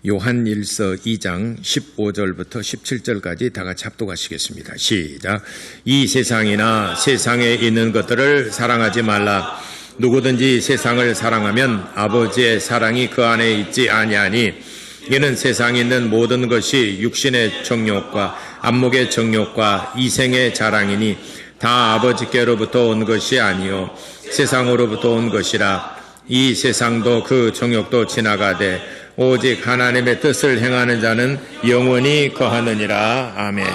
요한일서 2장 15절부터 17절까지 다 같이 합독하시겠습니다. 시작. 이 세상이나 세상에 있는 것들을 사랑하지 말라. 누구든지 세상을 사랑하면 아버지의 사랑이 그 안에 있지 아니하니 이는 세상에 있는 모든 것이 육신의 정욕과 안목의 정욕과 이생의 자랑이니 다 아버지께로부터 온 것이 아니요 세상으로부터 온 것이라. 이 세상도 그 정욕도 지나가되 오직 하나님의 뜻을 행하는 자는 영원히 거하느니라. 아멘.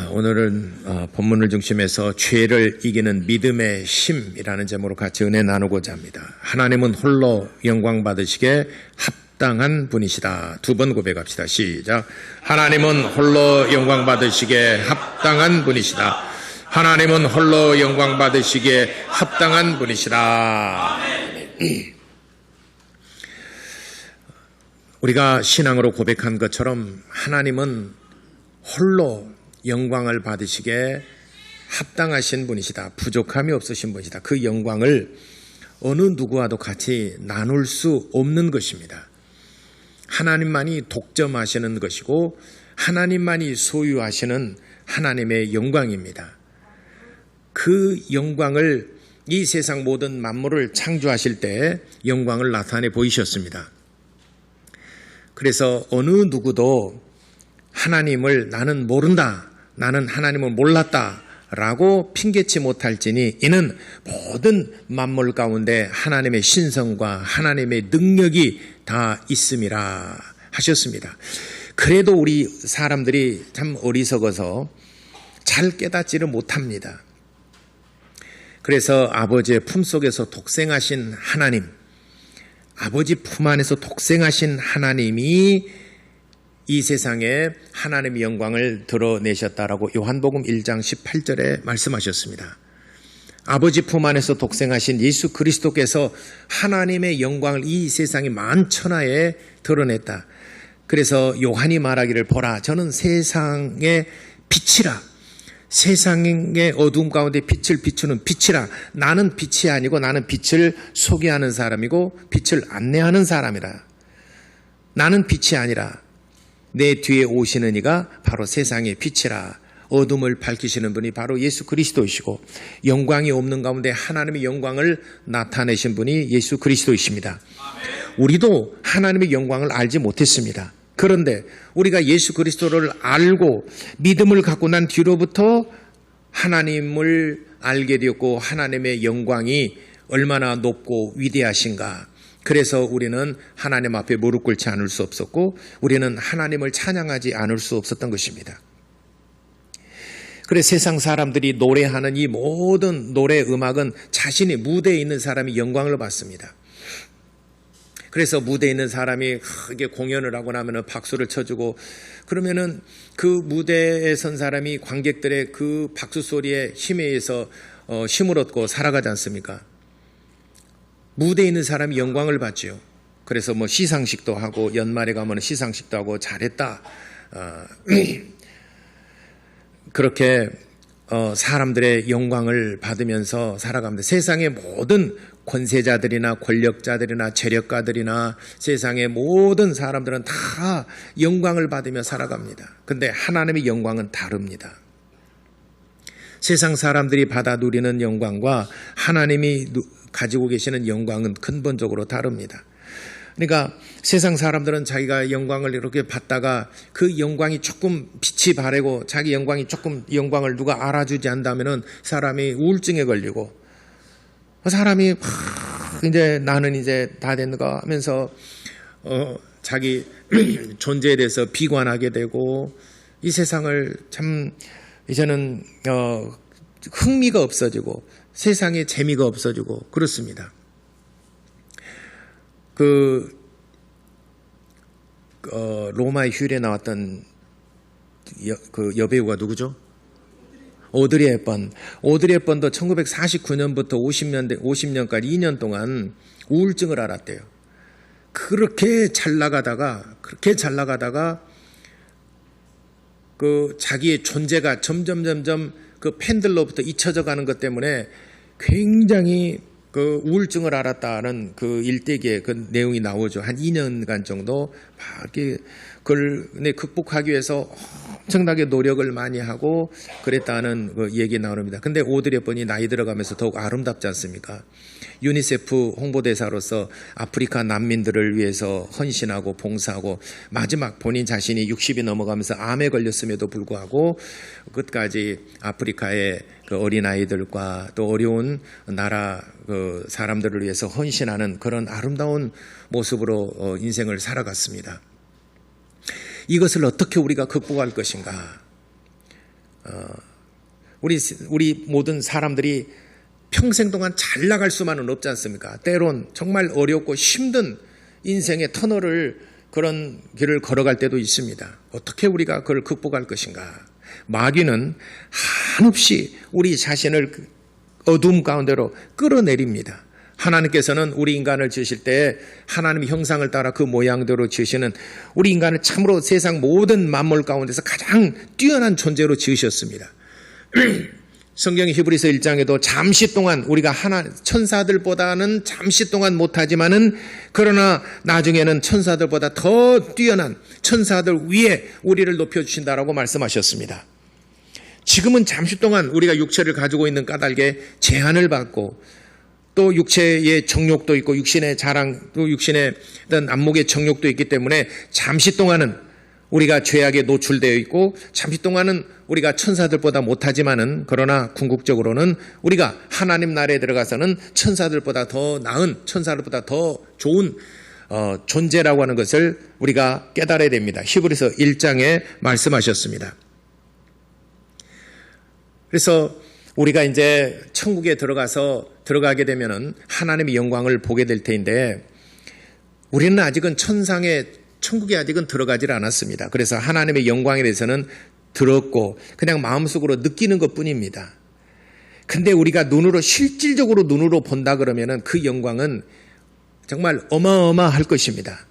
오늘은 본문을 중심해서 죄를 이기는 믿음의 힘이라는 제목으로 같이 은혜 나누고자 합니다. 하나님은 홀로 영광 받으시기에 합당한 분이시다. 두 번 고백합시다. 시작. 하나님은 홀로 영광 받으시기에 합당한 분이시다. 하나님은 홀로 영광 받으시기에 합당한 분이시다. 우리가 신앙으로 고백한 것처럼 하나님은 홀로 영광을 받으시기에 합당하신 분이시다. 부족함이 없으신 분이시다. 그 영광을 어느 누구와도 같이 나눌 수 없는 것입니다. 하나님만이 독점하시는 것이고 하나님만이 소유하시는 하나님의 영광입니다. 그 영광을 이 세상 모든 만물을 창조하실 때 영광을 나타내 보이셨습니다. 그래서 어느 누구도 하나님을 나는 모른다, 나는 하나님을 몰랐다 라고 핑계치 못할지니 이는 모든 만물 가운데 하나님의 신성과 하나님의 능력이 다 있음이라 하셨습니다. 그래도 우리 사람들이 참 어리석어서 잘 깨닫지를 못합니다. 그래서 아버지의 품속에서 독생하신 하나님, 아버지 품 안에서 독생하신 하나님이 이 세상에 하나님의 영광을 드러내셨다라고 요한복음 1장 18절에 말씀하셨습니다. 아버지 품 안에서 독생하신 예수 그리스도께서 하나님의 영광을 이 세상의 만천하에 드러냈다. 그래서 요한이 말하기를 보라, 저는 세상의 빛이라. 세상의 어두움 가운데 빛을 비추는 빛이라. 나는 빛이 아니고 나는 빛을 소개하는 사람이고 빛을 안내하는 사람이라. 나는 빛이 아니라 내 뒤에 오시는 이가 바로 세상의 빛이라. 어둠을 밝히시는 분이 바로 예수 그리스도이시고 영광이 없는 가운데 하나님의 영광을 나타내신 분이 예수 그리스도이십니다. 우리도 하나님의 영광을 알지 못했습니다. 그런데 우리가 예수 그리스도를 알고 믿음을 갖고 난 뒤로부터 하나님을 알게 되었고 하나님의 영광이 얼마나 높고 위대하신가. 그래서 우리는 하나님 앞에 무릎 꿇지 않을 수 없었고 우리는 하나님을 찬양하지 않을 수 없었던 것입니다. 그래서 세상 사람들이 노래하는 이 모든 노래 음악은 자신이 무대에 있는 사람이 영광을 받습니다. 그래서 무대에 있는 사람이 크게 공연을 하고 나면 박수를 쳐주고 그러면은 그 무대에 선 사람이 관객들의 그 박수 소리에 힘에 의해서 힘을 얻고 살아가지 않습니까? 무대에 있는 사람이 영광을 받지요. 그래서 뭐 시상식도 하고 연말에 가면 시상식도 하고 잘했다. 그렇게 사람들의 영광을 받으면서 살아갑니다. 세상의 모든 권세자들이나 권력자들이나 재력가들이나 세상의 모든 사람들은 다 영광을 받으며 살아갑니다. 근데 하나님의 영광은 다릅니다. 세상 사람들이 받아 누리는 영광과 하나님이 가지고 계시는 영광은 근본적으로 다릅니다. 그러니까 세상 사람들은 자기가 영광을 이렇게 받다가 그 영광이 조금 빛이 바래고 자기 영광이 조금 영광을 누가 알아주지 않다면은 사람이 우울증에 걸리고 사람이 이제 나는 이제 다 됐는가 하면서 자기 존재에 대해서 비관하게 되고 이 세상을 참 이제는 흥미가 없어지고 세상에 재미가 없어지고 그렇습니다. 로마의 휴일에 나왔던 그 여배우가 누구죠? 오드리 헵번. 오드리 헵번도 1949년부터 50년까지 2년 동안 우울증을 앓았대요. 그렇게 잘 나가다가 그 자기의 존재가 점점 그 팬들로부터 잊혀져 가는 것 때문에 굉장히 그 우울증을 앓았다는 그 일대기에 그 내용이 나오죠. 한 2년간 정도 막 이렇게 그걸 극복하기 위해서 엄청나게 노력을 많이 하고 그랬다는 그 얘기 나옵니다. 근데 오드리 헵번이 나이 들어가면서 더욱 아름답지 않습니까? 유니세프 홍보대사로서 아프리카 난민들을 위해서 헌신하고 봉사하고 마지막 본인 자신이 60이 넘어가면서 암에 걸렸음에도 불구하고 끝까지 아프리카의 그 어린아이들과 또 어려운 나라 그 사람들을 위해서 헌신하는 그런 아름다운 모습으로 인생을 살아갔습니다. 이것을 어떻게 우리가 극복할 것인가? 우리 모든 사람들이 평생 동안 잘 나갈 수만은 없지 않습니까? 때론 정말 어렵고 힘든 인생의 터널을 그런 길을 걸어갈 때도 있습니다. 어떻게 우리가 그걸 극복할 것인가? 마귀는 한없이 우리 자신을 어둠 가운데로 끌어내립니다. 하나님께서는 우리 인간을 지으실 때 하나님의 형상을 따라 그 모양대로 지으시는 우리 인간을 참으로 세상 모든 만물 가운데서 가장 뛰어난 존재로 지으셨습니다. 성경의 히브리서 1장에도 잠시 동안 우리가 천사들보다는 잠시 동안 못하지만은 그러나 나중에는 천사들보다 더 뛰어난 천사들 위에 우리를 높여주신다라고 말씀하셨습니다. 지금은 잠시 동안 우리가 육체를 가지고 있는 까닭에 제한을 받고 또 육체의 정욕도 있고 육신의 자랑 또 육신의 어떤 안목의 정욕도 있기 때문에 잠시 동안은 우리가 죄악에 노출되어 있고 잠시 동안은 우리가 천사들보다 못하지만은 그러나 궁극적으로는 우리가 하나님 나라에 들어가서는 천사들보다 더 나은 천사들보다 더 좋은 존재라고 하는 것을 우리가 깨달아야 됩니다. 히브리서 1장에 말씀하셨습니다. 그래서 우리가 이제 천국에 들어가게 되면은 하나님의 영광을 보게 될 텐데 우리는 아직은 천국에 아직은 들어가질 않았습니다. 그래서 하나님의 영광에 대해서는 들었고 그냥 마음속으로 느끼는 것뿐입니다. 근데 우리가 실질적으로 눈으로 본다 그러면은 그 영광은 정말 어마어마할 것입니다.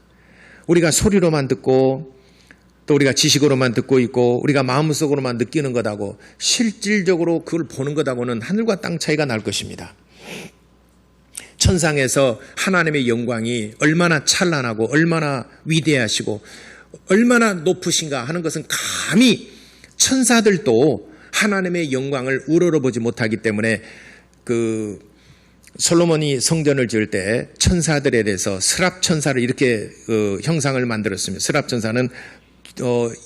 우리가 소리로만 듣고 또 우리가 지식으로만 듣고 있고 우리가 마음속으로만 느끼는 것하고 실질적으로 그걸 보는 것하고는 하늘과 땅 차이가 날 것입니다. 천상에서 하나님의 영광이 얼마나 찬란하고 얼마나 위대하시고 얼마나 높으신가 하는 것은 감히 천사들도 하나님의 영광을 우러러보지 못하기 때문에 그 솔로몬이 성전을 지을 때 천사들에 대해서 스랍천사를 이렇게 형상을 만들었습니다. 스랍천사는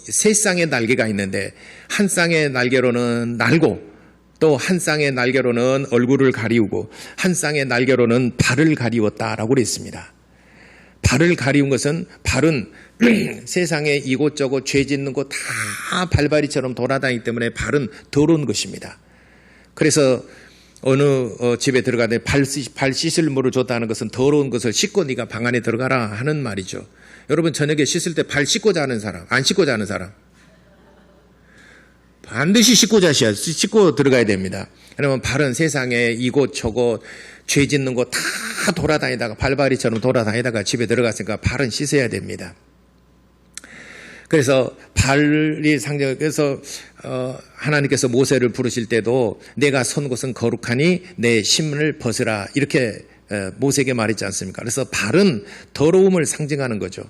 세 쌍의 날개가 있는데 한 쌍의 날개로는 날고 또 한 쌍의 날개로는 얼굴을 가리우고 한 쌍의 날개로는 발을 가리웠다라고 그랬습니다. 발을 가리운 것은 발은 세상에 이곳저곳 죄 짓는 곳 다 발바리처럼 돌아다니기 때문에 발은 더러운 것입니다. 그래서 어느 집에 들어가는데 발 씻을 물을 줬다는 것은 더러운 것을 씻고 네가 방 안에 들어가라 하는 말이죠. 여러분 저녁에 씻을 때 발 씻고 자는 사람, 안 씻고 자는 사람? 반드시 씻고 들어가야 됩니다. 그러면 발은 세상에 이곳저곳 죄 짓는 곳 다 돌아다니다가 발바리처럼 돌아다니다가 집에 들어갔으니까 발은 씻어야 됩니다. 그래서 발이 그래서 하나님께서 모세를 부르실 때도 내가 선 곳은 거룩하니 내 신문을 벗으라 이렇게 모세에게 말했지 않습니까? 그래서 발은 더러움을 상징하는 거죠.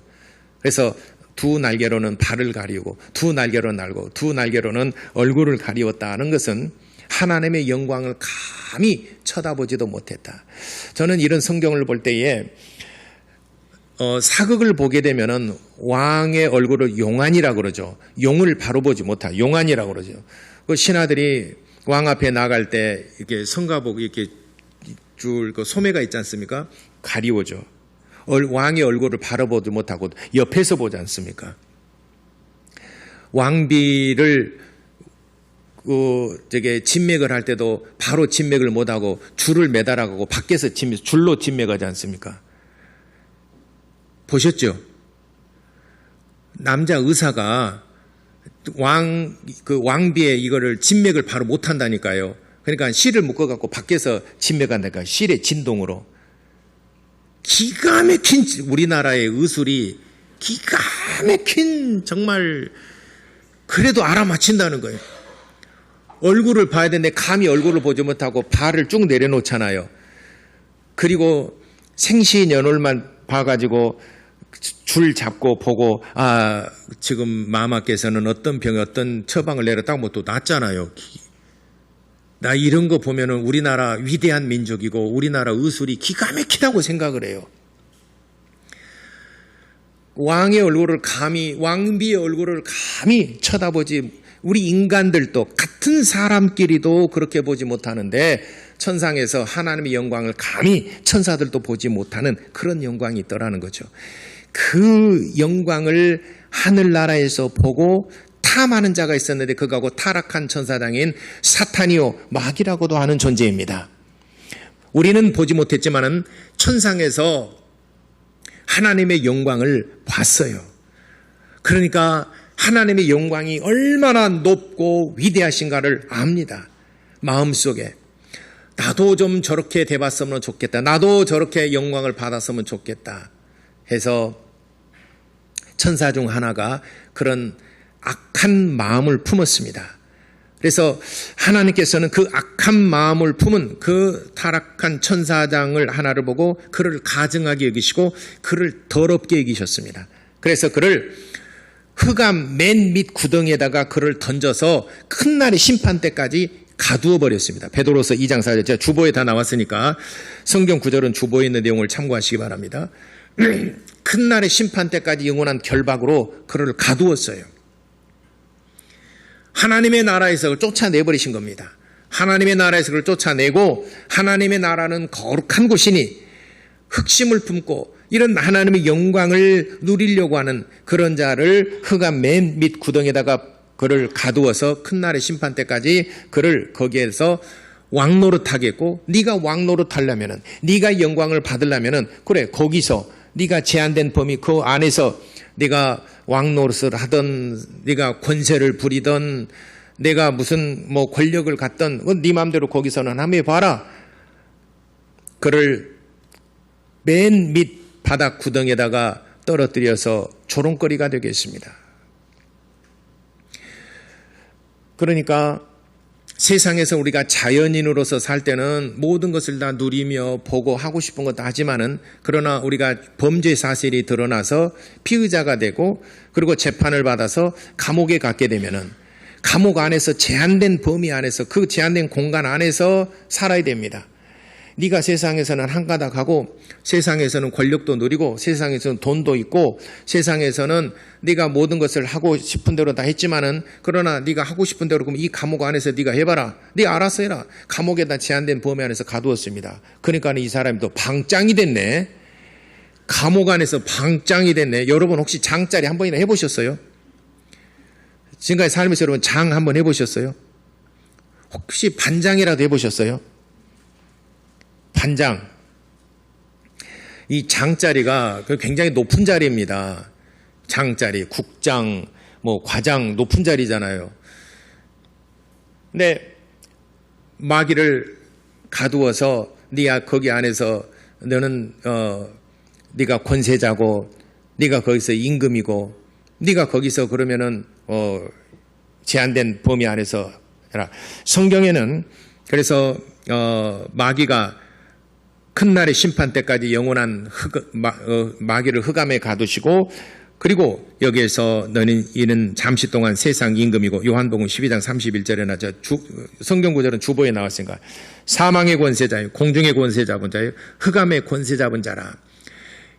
그래서 두 날개로는 발을 가리우고 두 날개로는 날고 두 날개로는 얼굴을 가리웠다는 것은 하나님의 영광을 감히 쳐다보지도 못했다. 저는 이런 성경을 볼 때에 사극을 보게 되면은 왕의 얼굴을 용안이라고 그러죠. 용을 바로 보지 못하 용안이라고 그러죠. 그 신하들이 왕 앞에 나갈 때 이렇게 성가복 이렇게 줄 그 소매가 있지 않습니까? 가리워져. 왕의 얼굴을 바로 보지 못하고 옆에서 보지 않습니까? 왕비를 진맥을 할 때도 바로 진맥을 못하고 줄을 매달아가고 밖에서 줄로 진맥하지 않습니까? 보셨죠? 남자 의사가 왕비의 이거를 진맥을 바로 못한다니까요. 그러니까 실을 묶어갖고 밖에서 진맥한다니까 실의 진동으로. 기가 막힌 우리나라의 의술이 기가 막힌 정말 그래도 알아맞힌다는 거예요. 얼굴을 봐야 되는데 감히 얼굴을 보지 못하고 발을 쭉 내려놓잖아요. 그리고 생시년월만 봐가지고 줄 잡고 보고 지금 마마께서는 어떤 병에 어떤 처방을 내렸다고 뭐 또 낫잖아요. 나 이런 거 보면은 우리나라 위대한 민족이고 우리나라 의술이 기가 막히다고 생각을 해요. 왕의 얼굴을 왕비의 얼굴을 감히 쳐다보지, 우리 인간들도 같은 사람끼리도 그렇게 보지 못하는데 천상에서 하나님의 영광을 감히 천사들도 보지 못하는 그런 영광이 있더라는 거죠. 그 영광을 하늘나라에서 보고 탐하는 자가 있었는데 그거하고 타락한 천사장인 사탄이요 마귀라고도 하는 존재입니다. 우리는 보지 못했지만은 천상에서 하나님의 영광을 봤어요. 그러니까 하나님의 영광이 얼마나 높고 위대하신가를 압니다. 마음속에 나도 좀 저렇게 돼봤으면 좋겠다, 나도 저렇게 영광을 받았으면 좋겠다 해서 천사 중 하나가 그런 악한 마음을 품었습니다. 그래서 하나님께서는 그 악한 마음을 품은 그 타락한 천사장을 하나를 보고 그를 가증하게 여기시고 그를 더럽게 여기셨습니다. 그래서 그를 흑암 맨 밑 구덩이에다가 그를 던져서 큰 날의 심판 때까지 가두어 버렸습니다. 베드로서 2장 4절, 제가 주보에 다 나왔으니까 성경 구절은 주보에 있는 내용을 참고하시기 바랍니다. 큰 날의 심판 때까지 영원한 결박으로 그를 가두었어요. 하나님의 나라에서 그걸 쫓아내버리신 겁니다. 하나님의 나라에서 그걸 쫓아내고, 하나님의 나라는 거룩한 곳이니 흑심을 품고 이런 하나님의 영광을 누리려고 하는 그런 자를 흑암 맨 밑 구덩이에다가 그를 가두어서 큰 날의 심판 때까지 그를 거기에서 왕노릇하게 했고, 네가 왕노릇하려면은, 네가 영광을 받으려면은, 그래 거기서 네가 제한된 범위 그 안에서 네가 왕노릇을 하던, 네가 권세를 부리던, 내가 무슨 뭐 권력을 갖던 네 마음대로 거기서는 한번 해봐라. 그를 맨 밑 바닥 구덩이에다가 떨어뜨려서 조롱거리가 되겠습니다. 그러니까 세상에서 우리가 자연인으로서 살 때는 모든 것을 다 누리며 보고 하고 싶은 것도 하지만은, 그러나 우리가 범죄 사실이 드러나서 피의자가 되고 그리고 재판을 받아서 감옥에 가게 되면은 감옥 안에서 제한된 범위 안에서 그 제한된 공간 안에서 살아야 됩니다. 네가 세상에서는 한 가닥 하고 세상에서는 권력도 누리고 세상에서는 돈도 있고 세상에서는 네가 모든 것을 하고 싶은 대로 다 했지만은, 그러나 네가 하고 싶은 대로 그럼 이 감옥 안에서 네가 해봐라. 네 알아서 해라. 감옥에다 제한된 범위 안에서 가두었습니다. 그러니까 이 사람이 또 방장이 됐네. 감옥 안에서 방장이 됐네. 여러분 혹시 장짜리 한 번이나 해보셨어요? 지금까지 살면서 여러분 장 한번 해보셨어요? 혹시 반장이라도 해보셨어요? 반장. 이 장자리가 굉장히 높은 자리입니다. 장자리, 국장, 뭐 과장, 높은 자리잖아요. 근데 마귀를 가두어서 네가 거기 안에서 너는 네가 권세자고 네가 거기서 임금이고 네가 거기서 그러면은 제한된 범위 안에서 해라. 성경에는 그래서 마귀가 큰 날의 심판 때까지 영원한 마귀를 흑암에 가두시고, 그리고 여기에서 너는 이는 잠시 동안 세상 임금이고, 요한복음 12장 31절에나 성경 구절은 주보에 나왔으니까 사망의 권세자요, 공중의 권세 잡은 자요, 흑암의 권세 잡은 자라.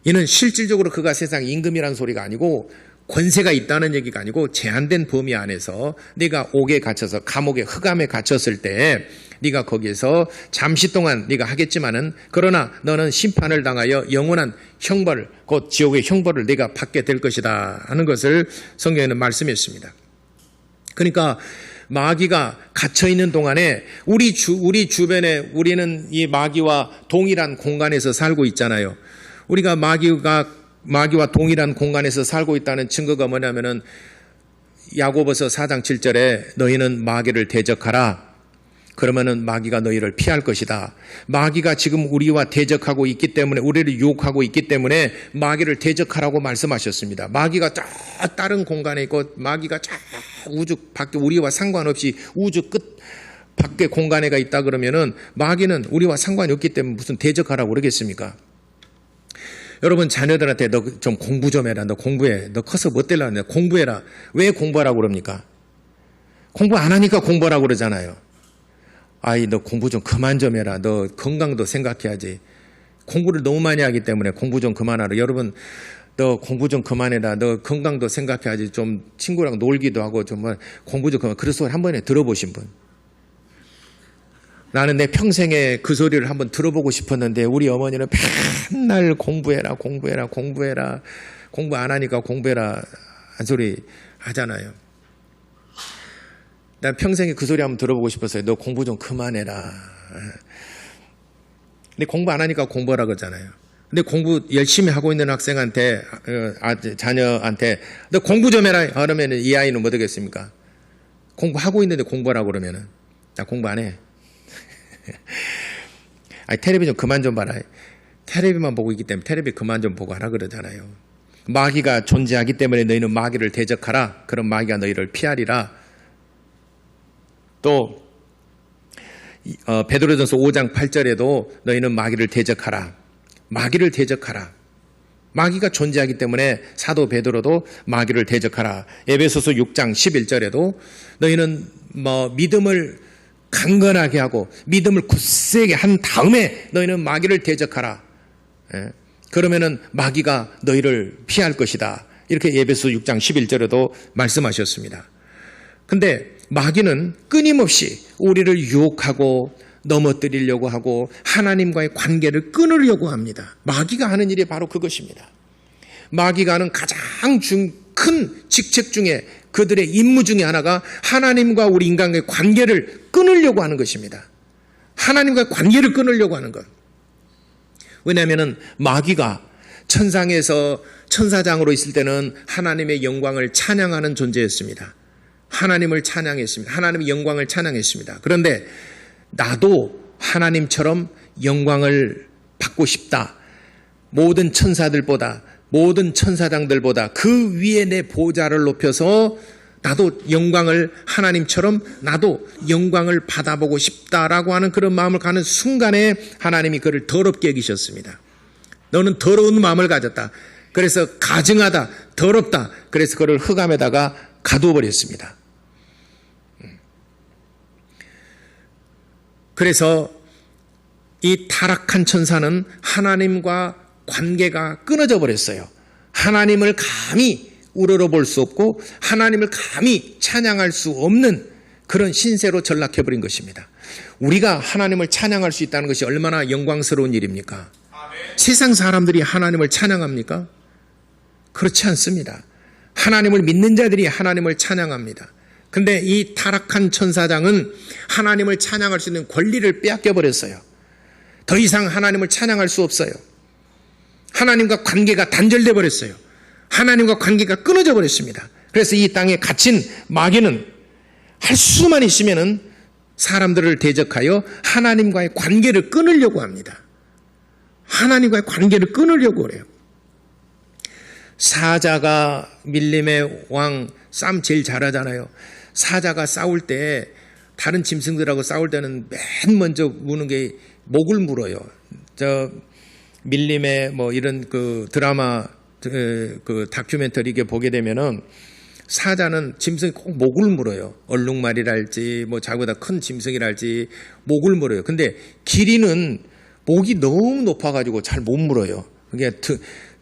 이는 실질적으로 그가 세상 임금이라는 소리가 아니고 권세가 있다는 얘기가 아니고 제한된 범위 안에서 네가 옥에 갇혀서 감옥에 흑암에 갇혔을 때 네가 거기에서 잠시 동안 네가 하겠지만은, 그러나 너는 심판을 당하여 영원한 형벌, 곧 지옥의 형벌을 네가 받게 될 것이다 하는 것을 성경에는 말씀했습니다. 그러니까 마귀가 갇혀 있는 동안에 우리 주변에 우리는 이 마귀와 동일한 공간에서 살고 있잖아요. 우리가 마귀와 동일한 공간에서 살고 있다는 증거가 뭐냐면은 야고보서 4장 7절에 너희는 마귀를 대적하라. 그러면은 마귀가 너희를 피할 것이다. 마귀가 지금 우리와 대적하고 있기 때문에, 우리를 유혹하고 있기 때문에 마귀를 대적하라고 말씀하셨습니다. 마귀가 저 다른 공간에 있고 마귀가 저 우주 밖에 우리와 상관없이 우주 끝 밖에 공간에가 있다 그러면은 마귀는 우리와 상관이 없기 때문에 무슨 대적하라고 그러겠습니까? 여러분 자녀들한테 너 좀 공부 좀 해라. 너 공부해. 너 커서 뭐 되려고 공부해라. 왜 공부하라고 그럽니까? 공부 안 하니까 공부하라고 그러잖아요. 아이 너 공부 좀 그만 좀 해라. 너 건강도 생각해야지. 공부를 너무 많이 하기 때문에 공부 좀 그만하라. 여러분 너 공부 좀 그만해라. 너 건강도 생각해야지. 좀 친구랑 놀기도 하고 좀 공부 좀 그만. 그런 소리 한 번에 들어보신 분? 나는 내 평생에 그 소리를 한번 들어보고 싶었는데 우리 어머니는 맨날 공부해라. 공부 안 하니까 공부해라 한 소리 하잖아요. 난 평생에 그 소리 한번 들어보고 싶었어요. 너 공부 좀 그만해라. 근데 공부 안 하니까 공부하라 그러잖아요. 근데 공부 열심히 하고 있는 학생한테, 자녀한테 너 공부 좀 해라. 그러면 이 아이는 뭐 되겠습니까? 공부하고 있는데 공부하라고 그러면은 나 공부 안 해. 아니, 텔레비 좀 그만 좀 봐라. 텔레비만 보고 있기 때문에 텔레비 그만 좀 보고 하라 그러잖아요. 마귀가 존재하기 때문에 너희는 마귀를 대적하라. 그럼 마귀가 너희를 피하리라. 또 베드로전서 5장 8절에도 너희는 마귀를 대적하라. 마귀를 대적하라. 마귀가 존재하기 때문에 사도 베드로도 마귀를 대적하라. 에베소서 6장 11절에도 너희는 믿음을 강건하게 하고 믿음을 굳세게 한 다음에 너희는 마귀를 대적하라. 그러면은 마귀가 너희를 피할 것이다. 이렇게 에베소 6장 11절에도 말씀하셨습니다. 근데 마귀는 끊임없이 우리를 유혹하고 넘어뜨리려고 하고 하나님과의 관계를 끊으려고 합니다. 마귀가 하는 일이 바로 그것입니다. 마귀가 하는 가장 큰 직책 중에 그들의 임무 중에 하나가 하나님과 우리 인간과의 관계를 끊으려고 하는 것입니다. 하나님과의 관계를 끊으려고 하는 것. 왜냐하면 마귀가 천상에서 천사장으로 있을 때는 하나님의 영광을 찬양하는 존재였습니다. 하나님을 찬양했습니다. 하나님의 영광을 찬양했습니다. 그런데 나도 하나님처럼 영광을 받고 싶다. 모든 천사들보다, 모든 천사장들보다 그 위에 내 보좌를 높여서 나도 영광을 하나님처럼 나도 영광을 받아보고 싶다라고 하는 그런 마음을 가는 순간에 하나님이 그를 더럽게 여기셨습니다. 너는 더러운 마음을 가졌다. 그래서 가증하다, 더럽다. 그래서 그를 흑암에다가 가두어 버렸습니다. 그래서 이 타락한 천사는 하나님과 관계가 끊어져 버렸어요. 하나님을 감히 우러러볼 수 없고 하나님을 감히 찬양할 수 없는 그런 신세로 전락해 버린 것입니다. 우리가 하나님을 찬양할 수 있다는 것이 얼마나 영광스러운 일입니까? 세상 사람들이 하나님을 찬양합니까? 그렇지 않습니다. 하나님을 믿는 자들이 하나님을 찬양합니다. 근데 이 타락한 천사장은 하나님을 찬양할 수 있는 권리를 빼앗겨 버렸어요. 더 이상 하나님을 찬양할 수 없어요. 하나님과 관계가 단절돼 버렸어요. 하나님과 관계가 끊어져 버렸습니다. 그래서 이 땅에 갇힌 마귀는 할 수만 있으면은 사람들을 대적하여 하나님과의 관계를 끊으려고 합니다. 하나님과의 관계를 끊으려고 그래요. 사자가 밀림의 왕 싸움 제일 잘하잖아요. 사자가 싸울 때 다른 짐승들하고 싸울 때는 맨 먼저 무는 게 목을 물어요. 저 밀림의 이런 그 드라마 그 다큐멘터리 이게 보게 되면은 사자는 짐승이 꼭 목을 물어요. 얼룩말이랄지 자기보다 큰 짐승이랄지 목을 물어요. 근데 기린은 목이 너무 높아가지고 잘 못 물어요. 그게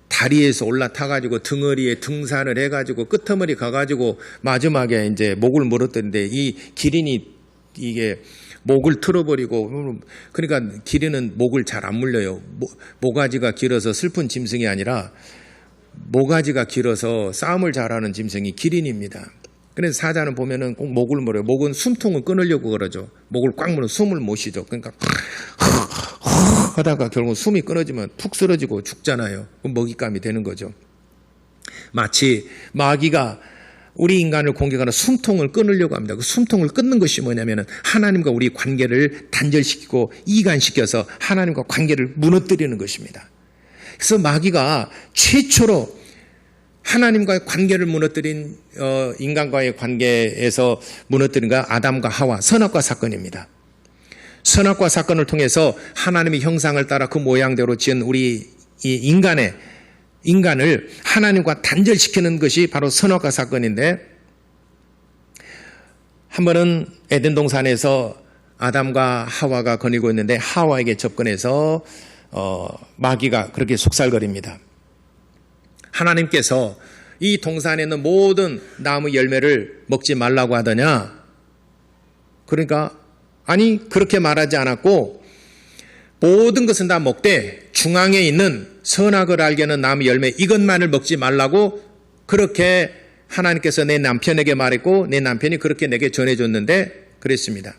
다리에서 올라타가지고 등어리에 등산을 해가지고 끄트머리 가가지고 마지막에 이제 목을 물었던데 이 기린이 이게 목을 틀어버리고 그러니까 기린은 목을 잘 안 물려요. 모가지가 길어서 슬픈 짐승이 아니라 모가지가 길어서 싸움을 잘하는 짐승이 기린입니다. 그래서 사자는 보면은 꼭 목을 물어요. 목은 숨통을 끊으려고 그러죠. 목을 꽉 물으면 숨을 못 쉬죠. 그러니까 하다가 결국 숨이 끊어지면 푹 쓰러지고 죽잖아요. 먹잇감이 되는 거죠. 마치 마귀가 우리 인간을 공격하는 숨통을 끊으려고 합니다. 그 숨통을 끊는 것이 뭐냐면은 하나님과 우리 관계를 단절시키고 이간시켜서 하나님과 관계를 무너뜨리는 것입니다. 그래서 마귀가 최초로 하나님과의 관계를 무너뜨린 인간과의 관계에서 무너뜨린 거 아담과 하와 선악과 사건입니다. 선악과 사건을 통해서 하나님의 형상을 따라 그 모양대로 지은 우리 이 인간을 하나님과 단절시키는 것이 바로 선악과 사건인데, 한 번은 에덴 동산에서 아담과 하와가 거니고 있는데 하와에게 접근해서 마귀가 그렇게 속살거립니다. 하나님께서 이 동산에 있는 모든 나무 열매를 먹지 말라고 하더냐? 그러니까 아니, 그렇게 말하지 않았고 모든 것은 다 먹되 중앙에 있는 선악을 알게 하는 나무 열매 이것만을 먹지 말라고 그렇게 하나님께서 내 남편에게 말했고 내 남편이 그렇게 내게 전해줬는데 그랬습니다.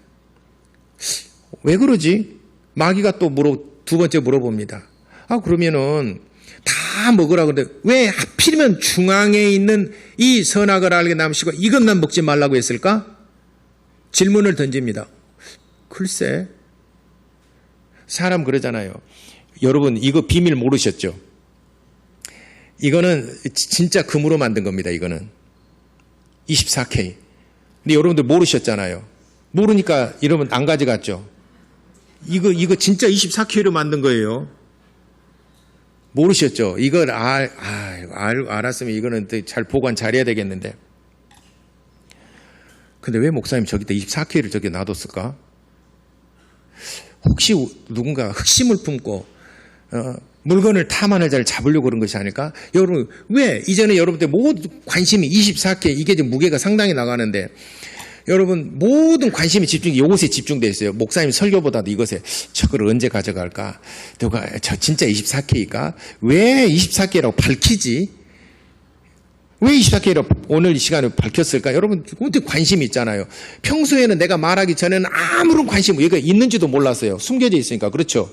왜 그러지? 마귀가 또 두 번째 물어봅니다. 그러면은 다 먹으라고 그러는데 왜 하필이면 중앙에 있는 이 선악을 알게 남시고 이것만 먹지 말라고 했을까? 질문을 던집니다. 글쎄, 사람 그러잖아요. 여러분 이거 비밀 모르셨죠? 이거는 진짜 금으로 만든 겁니다. 이거는 24K. 근데 여러분들 모르셨잖아요. 모르니까 여러분 안 가져갔죠. 이거 진짜 24K로 만든 거예요. 모르셨죠? 이걸 알았으면 이거는 잘 보관 잘해야 되겠는데. 근데 왜 목사님 저기다 24K를 저기 놔뒀을까? 혹시 누군가 흑심을 품고 물건을 탐하는 자를 잡으려고 그런 것이 아닐까? 여러분, 왜 이전에 여러분들 모든 관심이 24K, 이게 지금 무게가 상당히 나가는데 여러분 모든 관심이 이것에 집중되어 있어요. 목사님 설교보다도 이것에 저걸 언제 가져갈까? 누가 저 진짜 24K일까? 왜 24K라고 밝히지? 왜 24K라고 오늘 이 시간에 밝혔을까? 여러분 어떻게 관심이 있잖아요. 평소에는 내가 말하기 전에는 아무런 관심 여기가 있는지도 몰랐어요. 숨겨져 있으니까. 그렇죠?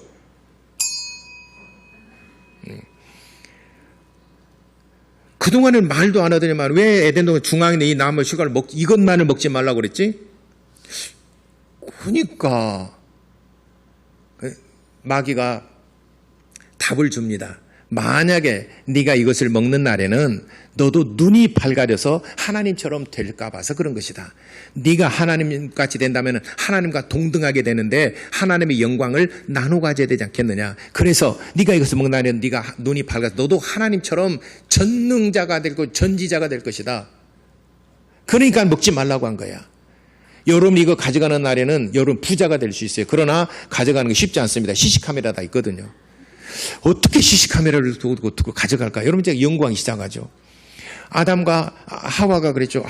그동안은 말도 안 하더니만 왜 에덴 동산 중앙에 있는 이 나무 실과를 이것만을 먹지 말라고 그랬지? 그러니까 마귀가 답을 줍니다. 만약에 네가 이것을 먹는 날에는 너도 눈이 밝아져서 하나님처럼 될까 봐서 그런 것이다. 네가 하나님같이 된다면 하나님과 동등하게 되는데 하나님의 영광을 나눠 가져야 되지 않겠느냐. 그래서 네가 이것을 먹는 날에는 네가 눈이 밝아서 너도 하나님처럼 전능자가 되고 전지자가 될 것이다. 그러니까 먹지 말라고 한 거야. 여러분 이거 가져가는 날에는 여러분 부자가 될 수 있어요. 그러나 가져가는 게 쉽지 않습니다. 시시카메라 다 있거든요. 어떻게 시시카메라를 두고 가져갈까? 여러분 이제 영광이 시작하죠. 아담과 하와가 그랬죠.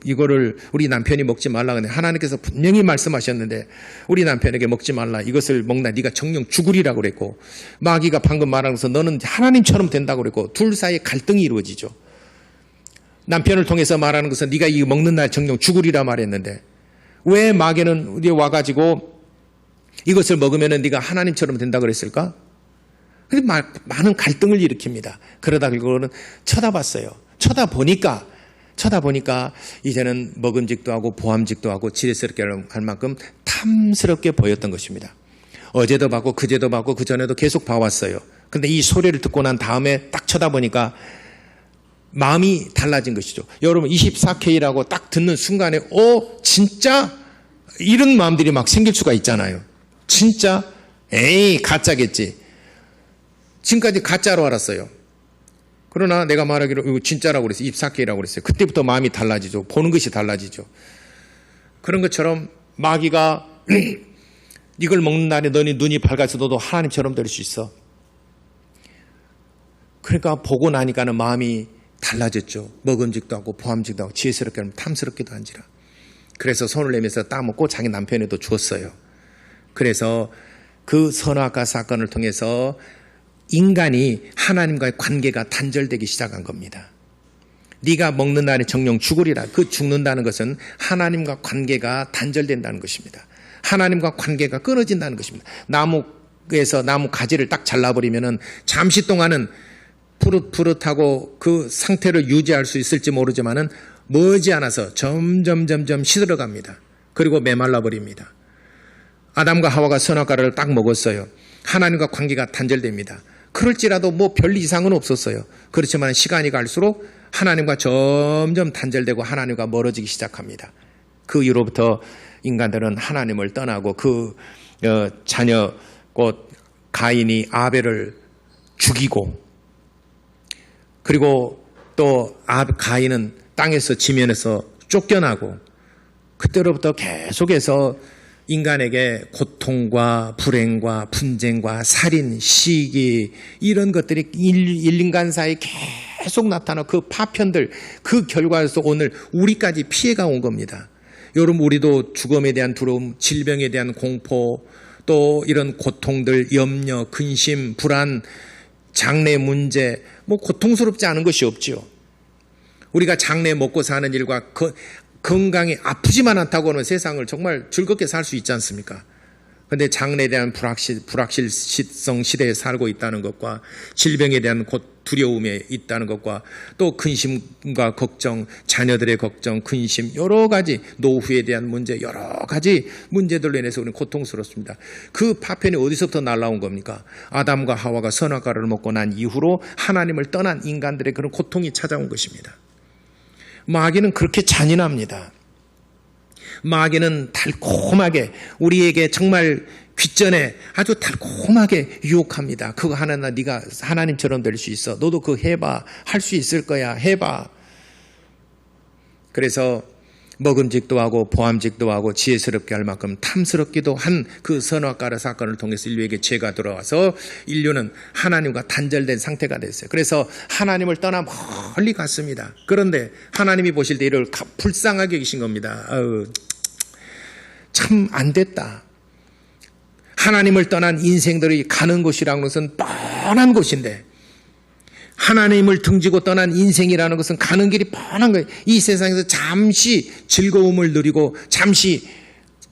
이거를 우리 남편이 먹지 말라. 근데 하나님께서 분명히 말씀하셨는데 우리 남편에게 먹지 말라. 이것을 먹나 네가 정령 죽으리라고 그랬고, 마귀가 방금 말한 것은 너는 하나님처럼 된다고 그랬고, 둘 사이에 갈등이 이루어지죠. 남편을 통해서 말하는 것은 네가 이거 먹는 날 정령 죽으리라 말했는데 왜 마귀는 우리 와가지고 이것을 먹으면 네가 하나님처럼 된다고 그랬을까? 근데 많은 갈등을 일으킵니다. 그러다 결국은 쳐다봤어요. 쳐다보니까 이제는 먹음직도 하고 보암직도 하고 지혜스럽게 할 만큼 탐스럽게 보였던 것입니다. 어제도 봤고 그제도 봤고 그전에도 계속 봐왔어요. 근데 이 소리를 듣고 난 다음에 딱 쳐다보니까 마음이 달라진 것이죠. 여러분 24K라고 딱 듣는 순간에 진짜? 이런 마음들이 막 생길 수가 있잖아요. 진짜? 에이 가짜겠지. 지금까지 가짜로 알았어요. 그러나 내가 말하기로 이거 진짜라고 그랬어요. 24K라고 그랬어요. 그때부터 마음이 달라지죠. 보는 것이 달라지죠. 그런 것처럼 마귀가 이걸 먹는 날에 너희 눈이 밝아서 너도 하나님처럼 될 수 있어. 그러니까 보고 나니까는 마음이 달라졌죠. 먹음직도 하고 보암직도 하고 지혜스럽게 하면 탐스럽기도 한지라. 그래서 손을 내면서 따먹고 자기 남편에도 주었어요. 그래서 그 선악과 사건을 통해서 인간이 하나님과의 관계가 단절되기 시작한 겁니다. 네가 먹는 날에 정령 죽으리라. 그 죽는다는 것은 하나님과 관계가 단절된다는 것입니다. 하나님과 관계가 끊어진다는 것입니다. 나무에서 나무 가지를 딱 잘라버리면은 잠시 동안은 푸릇푸릇하고 그 상태를 유지할 수 있을지 모르지만은 머지않아서 점점 시들어갑니다. 그리고 메말라 버립니다. 아담과 하와가 선악과를 딱 먹었어요. 하나님과 관계가 단절됩니다. 그럴지라도 뭐 별 이상은 없었어요. 그렇지만 시간이 갈수록 하나님과 점점 단절되고 하나님과 멀어지기 시작합니다. 그 이후로부터 인간들은 하나님을 떠나고 그 자녀 곧 가인이 아벨을 죽이고, 그리고 또 가인은 땅에서 지면에서 쫓겨나고, 그때로부터 계속해서 인간에게 고통과 불행과 분쟁과 살인, 시기 이런 것들이 인간 사이에 계속 나타나고 그 파편들, 그 결과에서 오늘 우리까지 피해가 온 겁니다. 여러분, 우리도 죽음에 대한 두려움, 질병에 대한 공포, 또 이런 고통들, 염려, 근심, 불안, 장래 문제, 뭐 고통스럽지 않은 것이 없지요. 우리가 장래 먹고 사는 일과 건강이 아프지만 않다고 하는 세상을 정말 즐겁게 살 수 있지 않습니까? 그런데 장래에 대한 불확실성 시대에 살고 있다는 것과 질병에 대한 두려움에 있다는 것과 또 근심과 걱정, 자녀들의 걱정, 근심, 여러 가지 노후에 대한 문제, 여러 가지 문제들로 인해서 우리는 고통스럽습니다. 그 파편이 어디서부터 날라온 겁니까? 아담과 하와가 선악과를 먹고 난 이후로 하나님을 떠난 인간들의 그런 고통이 찾아온 것입니다. 마귀는 그렇게 잔인합니다. 마귀는 달콤하게 우리에게 정말 귓전에 아주 달콤하게 유혹합니다. 그거 하나 네가 하나님처럼 될 수 있어. 너도 그거 해봐. 할 수 있을 거야. 해봐. 그래서 먹음직도 하고 보암직도 하고 지혜스럽게 할 만큼 탐스럽기도 한 그 선악과 사건을 통해서 인류에게 죄가 들어와서 인류는 하나님과 단절된 상태가 됐어요. 그래서 하나님을 떠나 멀리 갔습니다. 그런데 하나님이 보실 때 이를 불쌍하게 계신 겁니다. 참 안 됐다. 하나님을 떠난 인생들이 가는 곳이라는 것은 뻔한 곳인데, 하나님을 등지고 떠난 인생이라는 것은 가는 길이 뻔한 거예요. 이 세상에서 잠시 즐거움을 누리고 잠시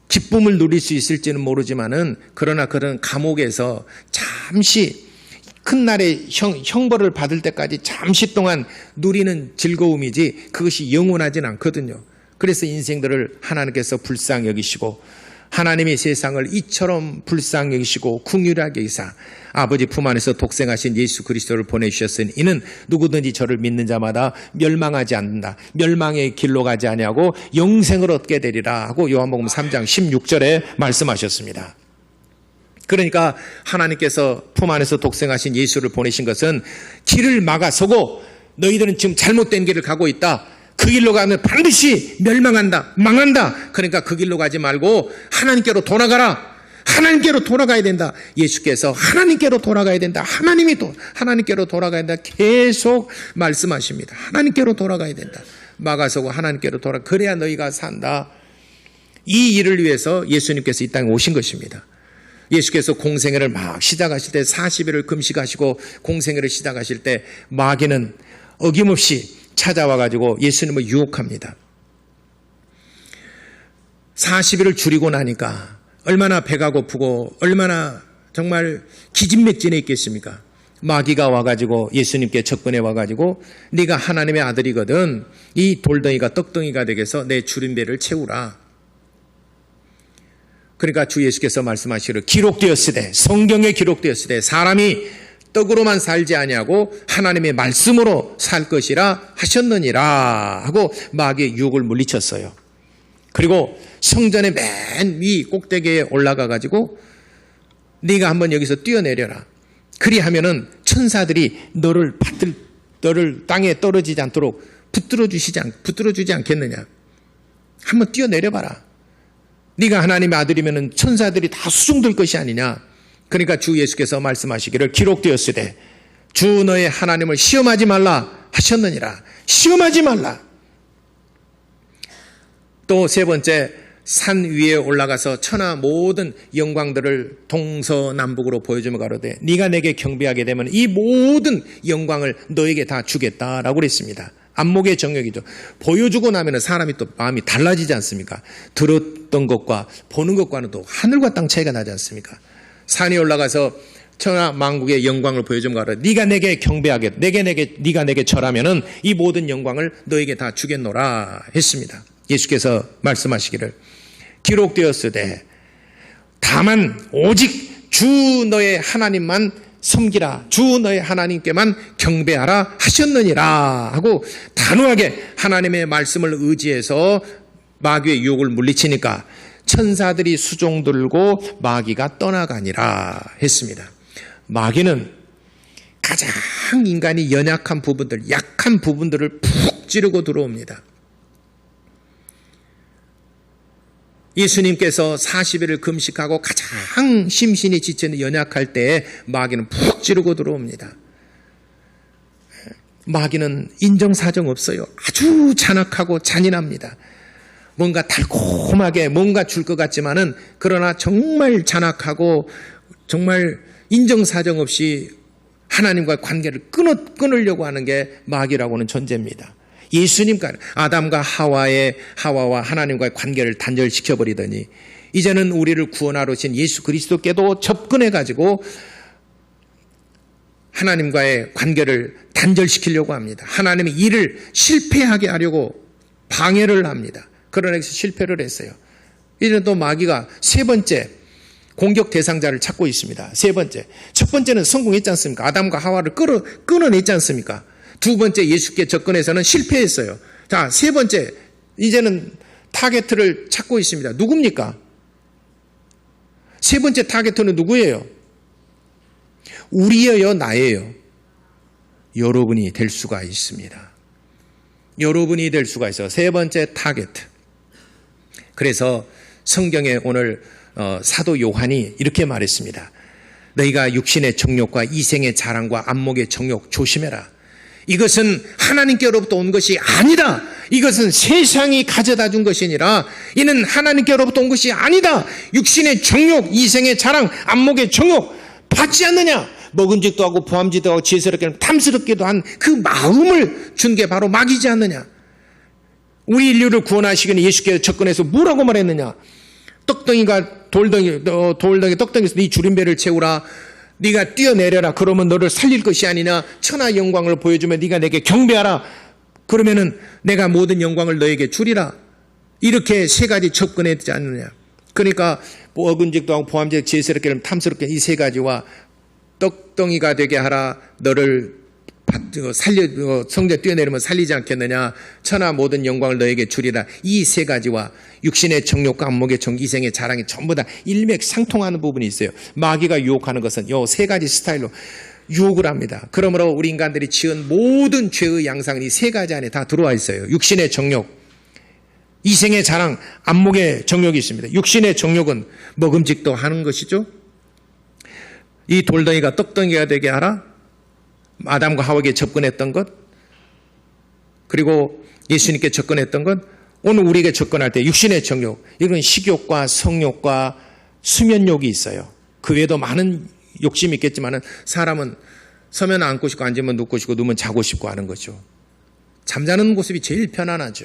기쁨을 누릴 수 있을지는 모르지만은, 그러나 그런 감옥에서 잠시 큰 날에 형벌을 받을 때까지 잠시 동안 누리는 즐거움이지 그것이 영원하진 않거든요. 그래서 인생들을 하나님께서 불쌍히 여기시고, 하나님이 세상을 이처럼 불쌍히 여기시고 긍휼하게 여기사 아버지 품 안에서 독생하신 예수 그리스도를 보내주셨으니 이는 누구든지 저를 믿는 자마다 멸망하지 않는다, 멸망의 길로 가지 아니하고 영생을 얻게 되리라 하고 요한복음 3장 16절에 말씀하셨습니다. 그러니까 하나님께서 품 안에서 독생하신 예수를 보내신 것은 길을 막아서고, 너희들은 지금 잘못된 길을 가고 있다, 그 길로 가면 반드시 멸망한다, 망한다, 그러니까 그 길로 가지 말고 하나님께로 돌아가라, 하나님께로 돌아가야 된다, 예수께서 하나님께로 돌아가야 된다, 하나님께로 돌아가야 된다 계속 말씀하십니다. 하나님께로 돌아가야 된다, 막아서고 하나님께로 그래야 너희가 산다. 이 일을 위해서 예수님께서 이 땅에 오신 것입니다. 예수께서 공생애를 막 시작하실 때 40일을 금식하시고 공생애를 시작하실 때 마귀는 어김없이 찾아와가지고 예수님을 유혹합니다. 40일을 줄이고 나니까 얼마나 배가 고프고 얼마나 정말 기진맥진해 있겠습니까? 마귀가 와가지고 예수님께 접근해 와가지고 네가 하나님의 아들이거든, 이 돌덩이가 떡덩이가 되게서 내 주림배를 채우라. 그러니까 주 예수께서 말씀하시기를 기록되었으되, 성경에 기록되었으되 사람이 떡으로만 살지 아니하고 하나님의 말씀으로 살 것이라 하셨느니라 하고 마귀의 유혹을 물리쳤어요. 그리고 성전의 맨 위 꼭대기에 올라가 가지고 네가 한번 여기서 뛰어내려라. 그리하면은 천사들이 너를 땅에 떨어지지 않도록 붙들어 주지 않겠느냐. 한번 뛰어내려봐라. 네가 하나님의 아들이면은 천사들이 다 수종될 것이 아니냐. 그러니까 주 예수께서 말씀하시기를 기록되었으되 주 너의 하나님을 시험하지 말라 하셨느니라. 시험하지 말라. 또 세 번째, 산 위에 올라가서 천하 모든 영광들을 동서남북으로 보여주며 가로되 네가 내게 경배하게 되면 이 모든 영광을 너에게 다 주겠다라고 그랬습니다. 안목의 정욕이죠. 보여주고 나면 사람이 또 마음이 달라지지 않습니까? 들었던 것과 보는 것과는 또 하늘과 땅 차이가 나지 않습니까? 산에 올라가서 천하 만국의 영광을 보여주면 가라. 네가 내게 경배하게, 네가 내게 절하면은 이 모든 영광을 너에게 다 주겠노라 했습니다. 예수께서 말씀하시기를 기록되었으되 다만 오직 주 너의 하나님만 섬기라. 주 너의 하나님께만 경배하라 하셨느니라 하고 단호하게 하나님의 말씀을 의지해서 마귀의 유혹을 물리치니까 천사들이 수종 들고 마귀가 떠나가니라 했습니다. 마귀는 가장 인간이 연약한 부분들, 약한 부분들을 푹 찌르고 들어옵니다. 예수님께서 40일을 금식하고 가장 심신이 지쳐 연약할 때에 마귀는 푹 찌르고 들어옵니다. 마귀는 인정사정 없어요. 아주 잔악하고 잔인합니다. 뭔가 달콤하게 뭔가 줄 것 같지만은 그러나 정말 잔악하고 정말 인정사정 없이 하나님과 관계를 끊으려고 하는 게 마귀라고 하는 존재입니다. 예수님과 아담과 하와와 하나님과의 관계를 단절시켜버리더니 이제는 우리를 구원하러 오신 예수 그리스도께도 접근해가지고 하나님과의 관계를 단절시키려고 합니다. 하나님의 일을 실패하게 하려고 방해를 합니다. 그러나 여기서 실패를 했어요. 이제는 또 마귀가 세 번째 공격 대상자를 찾고 있습니다. 세 번째. 첫 번째는 성공했지 않습니까? 아담과 하와를 끊어냈지 않습니까? 두 번째 예수께 접근해서는 실패했어요. 자, 세 번째 이제는 타겟을 찾고 있습니다. 누굽니까? 세 번째 타겟은 누구예요? 우리예요, 나예요? 여러분이 될 수가 있습니다. 여러분이 될 수가 있어요. 세 번째 타겟. 그래서 성경에 오늘 사도 요한이 이렇게 말했습니다. 너희가 육신의 정욕과 이생의 자랑과 안목의 정욕 조심해라. 이것은 하나님께로부터 온 것이 아니다. 이것은 세상이 가져다 준 것이니라. 이는 하나님께로부터 온 것이 아니다. 육신의 정욕, 이생의 자랑, 안목의 정욕 받지 않느냐. 먹은직도 하고 부함직도 하고 지혜스럽게 탐스럽게도 한 그 마음을 준 게 바로 마귀지 않느냐. 우리 인류를 구원하시기는 예수께서 접근해서 뭐라고 말했느냐. 떡덩이가 돌덩이 떡덩이에서 네 주림배를 채우라. 네가 뛰어내려라. 그러면 너를 살릴 것이 아니냐. 천하 영광을 보여주면 네가 내게 경배하라. 그러면은 내가 모든 영광을 너에게 주리라. 이렇게 세 가지 접근했지 않느냐. 그러니까 어근직도 하고 보암직 지혜스럽게 탐스럽게 이 세 가지와 떡덩이가 되게 하라. 너를 성제 뛰어내리면 살리지 않겠느냐. 천하 모든 영광을 너에게 주리라. 이 세 가지와 육신의 정욕과 안목의 정욕, 이생의 자랑이 전부 다 일맥상통하는 부분이 있어요. 마귀가 유혹하는 것은 이 세 가지 스타일로 유혹을 합니다. 그러므로 우리 인간들이 지은 모든 죄의 양상은 이 세 가지 안에 다 들어와 있어요. 육신의 정욕, 이생의 자랑, 안목의 정욕이 있습니다. 육신의 정욕은 먹음직도 하는 것이죠. 이 돌덩이가 떡덩이가 되게 하라. 아담과 하와에게 접근했던 것, 그리고 예수님께 접근했던 것, 오늘 우리에게 접근할 때 육신의 정욕, 이건 식욕과 성욕과 수면욕이 있어요. 그 외에도 많은 욕심이 있겠지만 사람은 서면 앉고 싶고 앉으면 눕고 싶고 누우면 자고 싶고 하는 거죠. 잠자는 모습이 제일 편안하죠.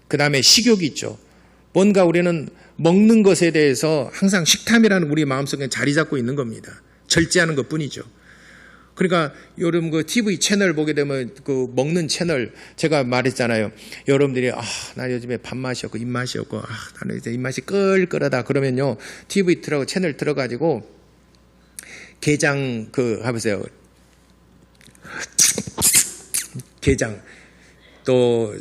그 다음에 식욕이 있죠. 뭔가 우리는 먹는 것에 대해서 항상 식탐이라는 우리 마음속에 자리 잡고 있는 겁니다. 절제하는 것 뿐이죠. 그러니까 여러분 그 TV 채널 보게 되면 그 먹는 채널 제가 말했잖아요. 여러분들이 나 요즘에 밥맛이 없고 입맛이 없고 나는 이제 입맛이 끌끌하다 그러면요. TV 틀어 채널 틀어가지고 게장 해보세요. 게장 또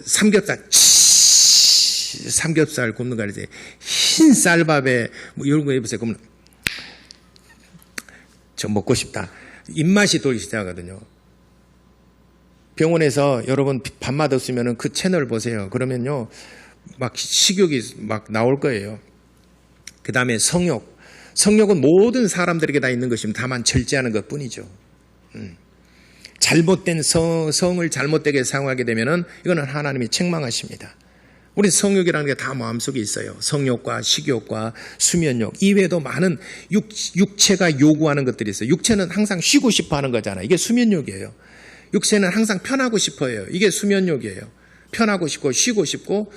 삼겹살 굽는 거 이제 흰 쌀밥에 뭐 이런 거 해보세요. 그러면 저 먹고 싶다. 입맛이 돌기 시작하거든요. 병원에서 여러분 밥맛 없으면 그 채널 보세요. 그러면요, 막 식욕이 막 나올 거예요. 그 다음에 성욕. 성욕은 모든 사람들에게 다 있는 것이면 다만 절제하는 것 뿐이죠. 잘못된 성을 잘못되게 사용하게 되면은 이거는 하나님이 책망하십니다. 우리 성욕이라는 게 다 마음속에 있어요. 성욕과 식욕과 수면욕 이외에도 많은 육체가 요구하는 것들이 있어요. 육체는 항상 쉬고 싶어 하는 거잖아요. 이게 수면욕이에요. 육체는 항상 편하고 싶어요. 이게 수면욕이에요. 편하고 싶고 쉬고 싶고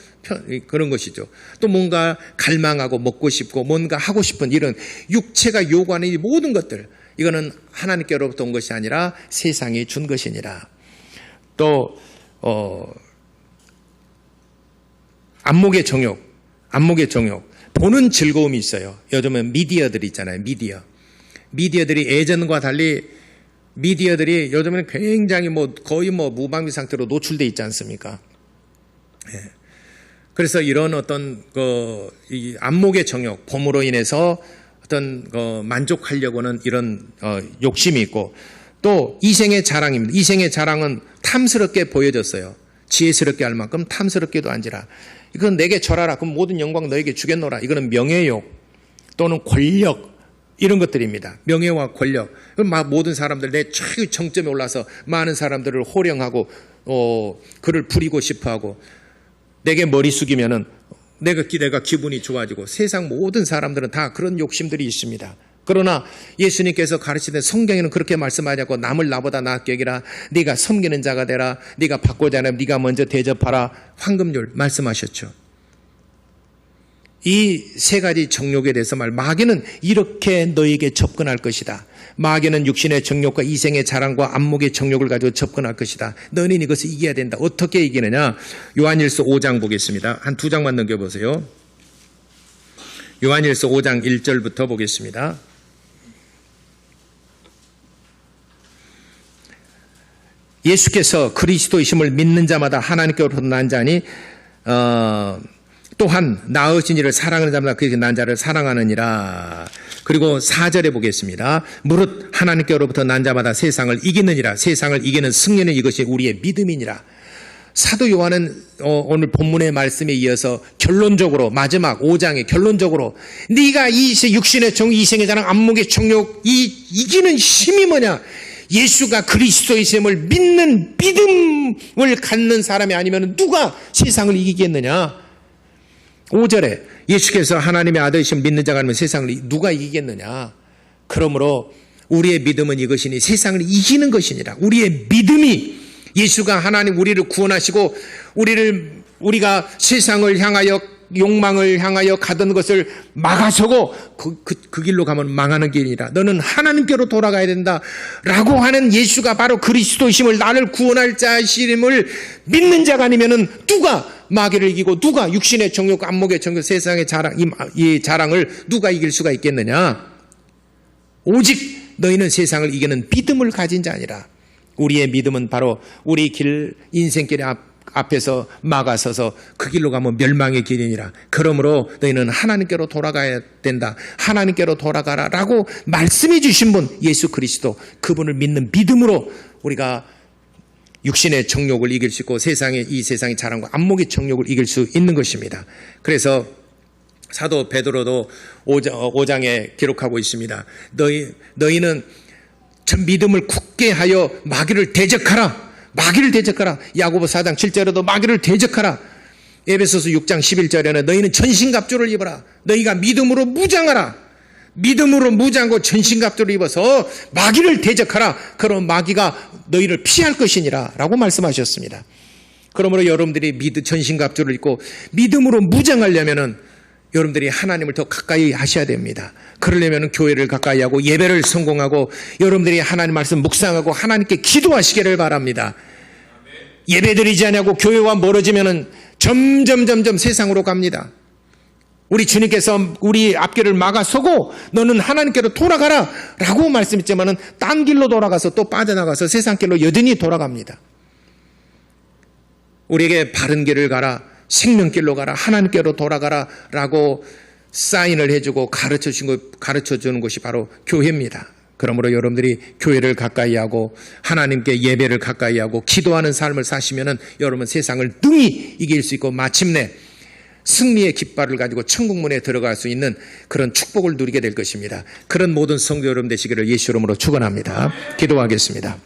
그런 것이죠. 또 뭔가 갈망하고 먹고 싶고 뭔가 하고 싶은 이런 육체가 요구하는 이 모든 것들, 이거는 하나님께로부터 온 것이 아니라 세상이 준 것이니라. 또 안목의 정욕, 보는 즐거움이 있어요. 요즘은 미디어들이 있잖아요. 미디어들이 예전과 달리 미디어들이 요즘에는 굉장히 거의 무방비 상태로 노출돼 있지 않습니까? 예. 그래서 이런 어떤 이 안목의 정욕, 봄으로 인해서 어떤 만족하려고 하는 이런 욕심이 있고, 또 이생의 자랑입니다. 이생의 자랑은 탐스럽게 보여졌어요. 지혜스럽게 할 만큼 탐스럽게도 안지라. 이건 내게 절하라. 그럼 모든 영광 너에게 주겠노라. 이거는 명예욕 또는 권력 이런 것들입니다. 명예와 권력. 모든 사람들 내 최고 정점에 올라서 많은 사람들을 호령하고 그를 부리고 싶어하고, 내게 머리 숙이면은 내가 기분이 좋아지고, 세상 모든 사람들은 다 그런 욕심들이 있습니다. 그러나 예수님께서 가르치는 성경에는 그렇게 말씀하지 않고 남을 나보다 낫게 여기라, 네가 섬기는 자가 되라, 네가 받고자 하면 네가 먼저 대접하라, 황금률 말씀하셨죠. 이 세 가지 정욕에 대해서 마귀는 이렇게 너에게 접근할 것이다. 마귀는 육신의 정욕과 이생의 자랑과 안목의 정욕을 가지고 접근할 것이다. 너는 이것을 이겨야 된다. 어떻게 이기느냐? 요한일서 5장 보겠습니다. 한 2장만 넘겨보세요. 요한일서 5장 1절부터 보겠습니다. 예수께서 그리스도이심을 믿는 자마다 하나님께로부터 난 자니 또한 나으신 이를 사랑하는 자마다 그에게 난 자를 사랑하느니라. 그리고 4절에 보겠습니다. 무릇 하나님께로부터 난 자마다 세상을 이기느니라. 세상을 이기는 승리는 이것이 우리의 믿음이니라. 사도 요한은 오늘 본문의 말씀에 이어서 결론적으로, 마지막 5장에 결론적으로, 네가 이 육신의 정, 이생의 자랑, 안목의 정욕, 이기는 힘이 뭐냐? 예수가 그리스도이심을 믿는 믿음을 갖는 사람이 아니면 누가 세상을 이기겠느냐? 5절에 예수께서 하나님의 아들이심 믿는 자가 아니면 세상을 누가 이기겠느냐? 그러므로 우리의 믿음은 이것이니 세상을 이기는 것이니라. 우리의 믿음이 예수가 하나님 우리를 구원하시고 우리가 세상을 향하여 욕망을 향하여 가던 것을 막아서고 그 길로 가면 망하는 길이라. 너는 하나님께로 돌아가야 된다 라고 하는 예수가 바로 그리스도이심을, 나를 구원할 자이심을 믿는 자가 아니면은 누가 마귀를 이기고, 누가 육신의 정욕, 안목의 정욕, 세상의 자랑, 이 자랑을 누가 이길 수가 있겠느냐? 오직 너희는 세상을 이기는 믿음을 가진 자니라. 우리의 믿음은 바로 우리 인생길 앞에서 막아서서 그 길로 가면 멸망의 길이니라. 그러므로 너희는 하나님께로 돌아가야 된다. 하나님께로 돌아가라 라고 말씀해 주신 분 예수 그리스도, 그분을 믿는 믿음으로 우리가 육신의 정욕을 이길 수 있고 이 세상의 자랑과 안목의 정욕을 이길 수 있는 것입니다. 그래서 사도 베드로도 5장에 기록하고 있습니다. 너희는 전 믿음을 굳게 하여 마귀를 대적하라. 마귀를 대적하라. 야고보 4장 7절에도 마귀를 대적하라. 에베소서 6장 11절에는 너희는 전신갑주를 입어라. 너희가 믿음으로 무장하라. 믿음으로 무장하고 전신갑주를 입어서 마귀를 대적하라. 그럼 마귀가 너희를 피할 것이니라 라고 말씀하셨습니다. 그러므로 여러분들이 전신갑주를 입고 믿음으로 무장하려면은 여러분들이 하나님을 더 가까이 하셔야 됩니다. 그러려면 교회를 가까이 하고 예배를 성공하고 여러분들이 하나님 말씀 묵상하고 하나님께 기도하시기를 바랍니다. 예배드리지 않냐고 교회와 멀어지면은 점점 세상으로 갑니다. 우리 주님께서 우리 앞길을 막아서고 너는 하나님께로 돌아가라 라고 말씀했지만은 딴 길로 돌아가서 또 빠져나가서 세상 길로 여전히 돌아갑니다. 우리에게 바른 길을 가라, 생명길로 가라, 하나님께로 돌아가라 라고 사인을 해주고 가르쳐주는 것이 바로 교회입니다. 그러므로 여러분들이 교회를 가까이 하고 하나님께 예배를 가까이 하고 기도하는 삶을 사시면은 여러분 세상을 능히 이길 수 있고 마침내 승리의 깃발을 가지고 천국문에 들어갈 수 있는 그런 축복을 누리게 될 것입니다. 그런 모든 성도 여러분 되시기를 예수 이름으로 축원합니다. 기도하겠습니다.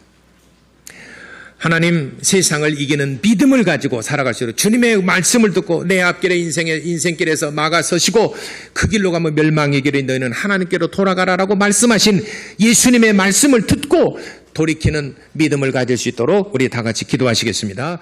하나님, 세상을 이기는 믿음을 가지고 살아갈 수 있도록 주님의 말씀을 듣고 내 앞길의 인생길에서 막아서시고 그 길로 가면 멸망의 길에 너희는 하나님께로 돌아가라라고 말씀하신 예수님의 말씀을 듣고 돌이키는 믿음을 가질 수 있도록 우리 다 같이 기도하시겠습니다.